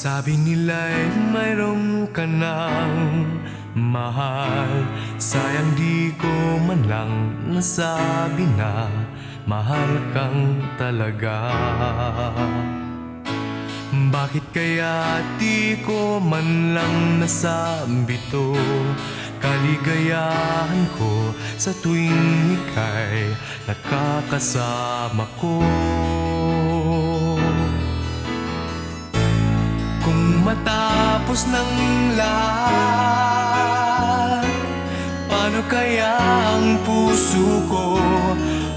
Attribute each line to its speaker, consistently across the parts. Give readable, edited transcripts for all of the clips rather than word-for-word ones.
Speaker 1: Sabi nila'y mayroong ka ng mahal, sayang di ko man lang nasabi na mahal kang talaga. Bakit kaya di ko man lang nasabi to? Kaligayahan ko sa tuwing ika'y nakakasama ko. Kung matapos ng lahat, paano kaya ang puso ko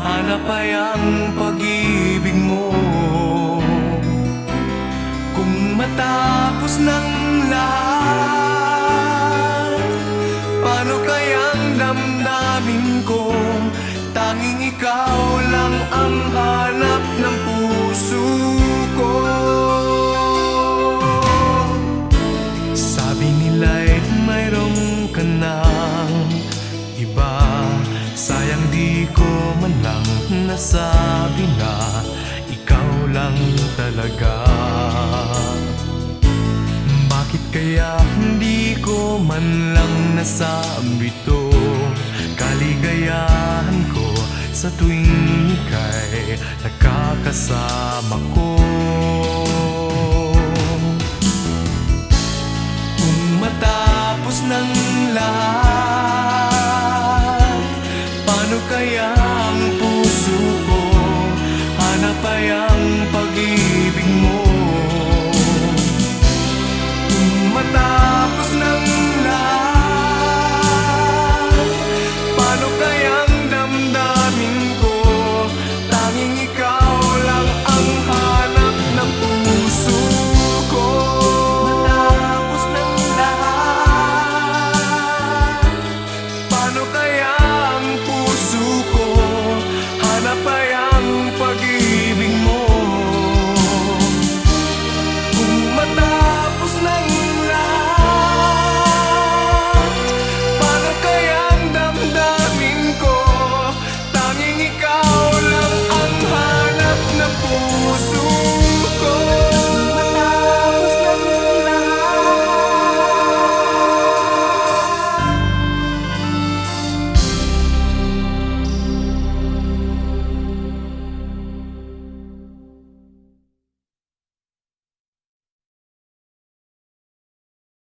Speaker 1: hanap ay ang pag-ibig mo? Kung matapos ng lahat, paano kayang damdamin ko tanging ikaw lang ang hanap ng puso ko? Sabi nila'y mayroong ka ng iba, sayang di ko man lang nasabi na ikaw lang talaga. Bakit kaya hindi ko man lang nasabi to? Kaligayahan ko sa tuwing ika'y nakakasama ko. Kung matapos ng lahat, paano kaya ang puso ko hanap ay ang pag-ibig mo? Kung matapos